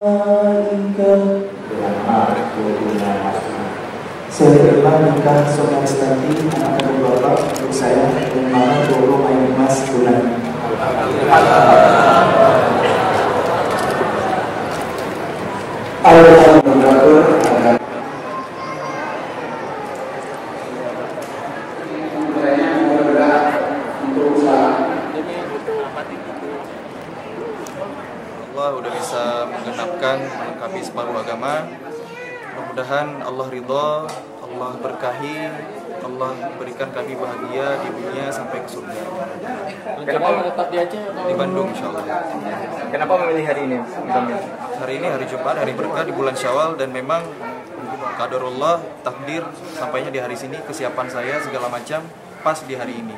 Saya terima nikah Sonia Stanti, anak kandung bapak untuk saya dan mama Doro Ayu Mas Bulan. Allah mengatur agar Allah udah bisa menggenapkan melengkapi separuh agama. Mudah-mudahan Allah ridho, Allah berkahi, Allah berikan kami bahagia di dunia sampai ke surga. Kenapa menetap di Aceh? Di Bandung insya Allah. Kenapa memilih hari ini? Hari ini hari Jumat, hari berkah di bulan Syawal, dan memang qadarullah, takdir sampainya di hari sini, kesiapan saya segala macam pas di hari ini.